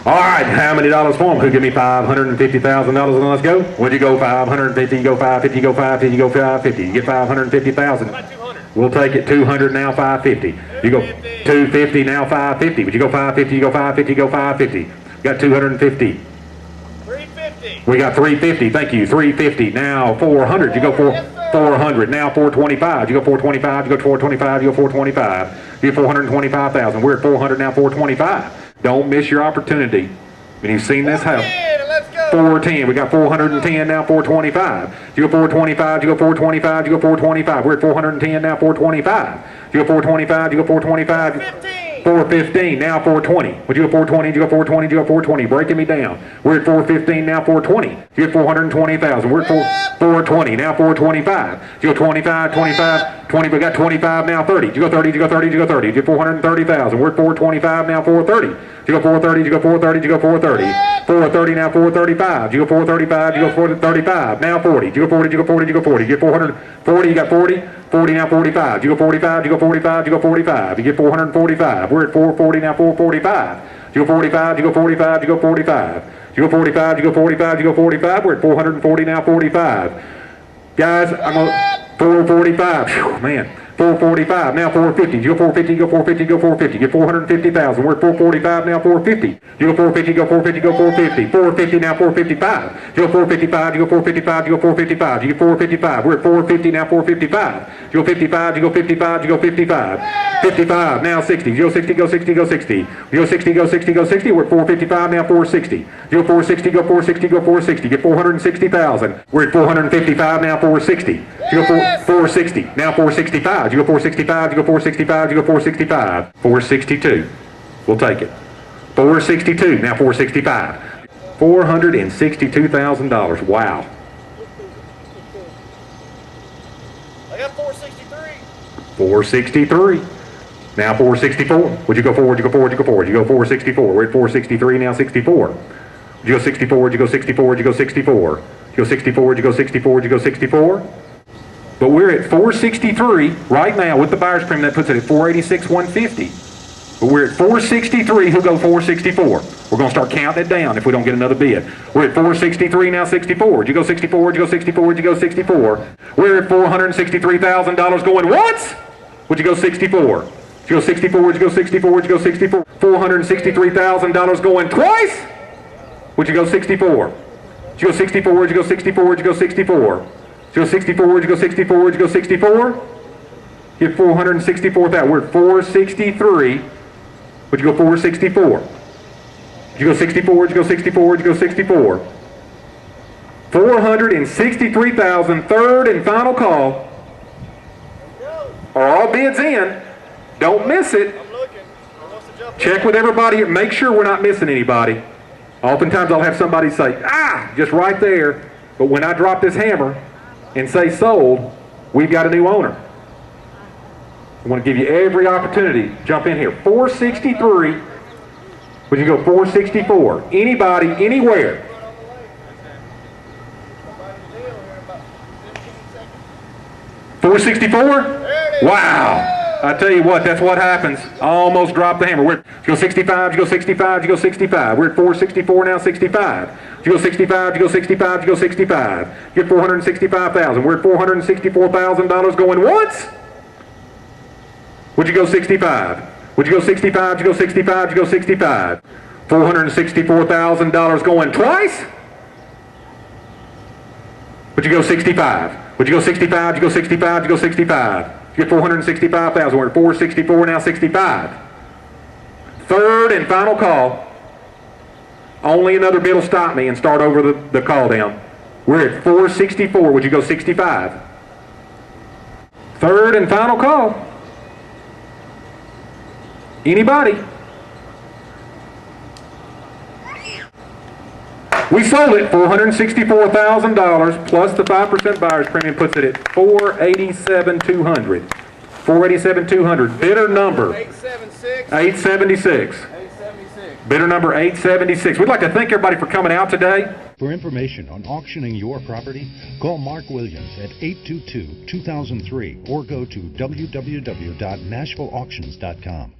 All right, how many dollars for them? Who give me $550,000 and let's go? Would you go 550? You go 550, you go 550, you go 550. You get 550,000. We'll take it 200 now, 550. You go 250 now, 550. Would you go 550? You go 550, you go 550. We got 250. 350. We got 350. Thank you. 350 now, 400. You go 400 now, 425. You go 425. You go 425. You go 425. You get 425,000. We're at 400 now, 425. Don't miss your opportunity. When you've seen this house. 410. We got 410 now, 425. You go 425. You go 425. You go 425. We're at 410 now, 425. You go 425. You go 425. 415 now, 420. Would you go 420? You go 420. You go 420. Breaking me down. We're at 415 now, 420. You get 420,000. We're at 420 now, 425. You go 25, 25, 20. We got 25 now, 30. You go 30. You go 30. You go 30. You get 430,000. We're at 425 now, 430. You go 430. You go 430. You go 430. 430 now, 435. You go 435. You go 435 now, 40. You go 40. You go 40. You go 40. You get 440. You got 40. 40 now, 45. You go 45. You go 45. You go 45. You get 445. We're at 440 now, 445. You go 45. You go 45. You go 45. You go 45. You go 45. You go 45. We're at 440 now, 45. Guys, I'm on 445. Whew, man. 445 now, 450. You go 450. You go 450. You go 450. You get 450,000. We're at 445 now, 450. You go 450. You go 450. You go 450. 450 now, 455. You go 455. You go 455. You go 455. You get 455. We're at 450 now, 455. You go 55. You go 55. You go 55. 55 now, 60. You go 60. Go 60. Go 60. You go 60. Go 60. Go 60. We're at 455 now, 460. You go 460. Go 460. Go 460. Get 460,000. We're at 455 now, 460. You go 460 now, 465. You go 465, you go 465, you go 465. 462. We'll take it. 462, now 465. $462,000. Wow. I got 463. 463. Now 464. Would you go forward? You go forward, you go forward. You go 464. We're at 463 now, 64. You go 64, you go 64, you go 64. You go 64, you go 64, you go 64. But we're at 463 right now with the buyer's premium. That puts it at 486, 150. But we're at 463. Who'll go 464? We're going to start counting it down if we don't get another bid. We're at 463 now, 64. Would you go 64? Would you go 64? Would you go 64? We're at $463,000 going once. Would you go 64? Would you go 64? Would you go 64? Would you go 64? $463,000 going twice. Would you go 64? Would you go 64? Would you go 64? Would you go 64? You go 64, would you go 64, would you go 64? Get 464,000. We're at 463. Would you go 464? Would you go 64, would you go 64, would you go 64? 463,000, third and final call. Are all bids in? Don't miss it. Check with everybody. Make sure we're not missing anybody. Oftentimes I'll have somebody say, just right there. But when I drop this hammer and say sold, we've got a new owner. I want to give you every opportunity. Jump in here. 463. Would you go 464? Anybody, anywhere. $464? Wow. I tell you what, that's what happens. I almost dropped the hammer. You go 65, you go 65, you go 65. We're at 464 now, 65. You go 65, you go 65, you go 65. You get 465,000. We're at $464,000 going once. Would you go 65? Would you go 65, you go 65, you go 65. $464,000 going twice. Would you go 65? Would you go 65, you go 65, you go 65. You get 465,000. We're at 464 now, 65. Third and final call. Only another bid will stop me and start over the call down. We're at 464. Would you go 65? Third and final call. Anybody? We sold it $464,000 plus the 5% buyer's premium puts it at $487,200. $487,200. Bidder number 876. Bidder number 876. We'd like to thank everybody for coming out today. For information on auctioning your property, call Mark Williams at 822-2003 or go to www.nashvilleauctions.com.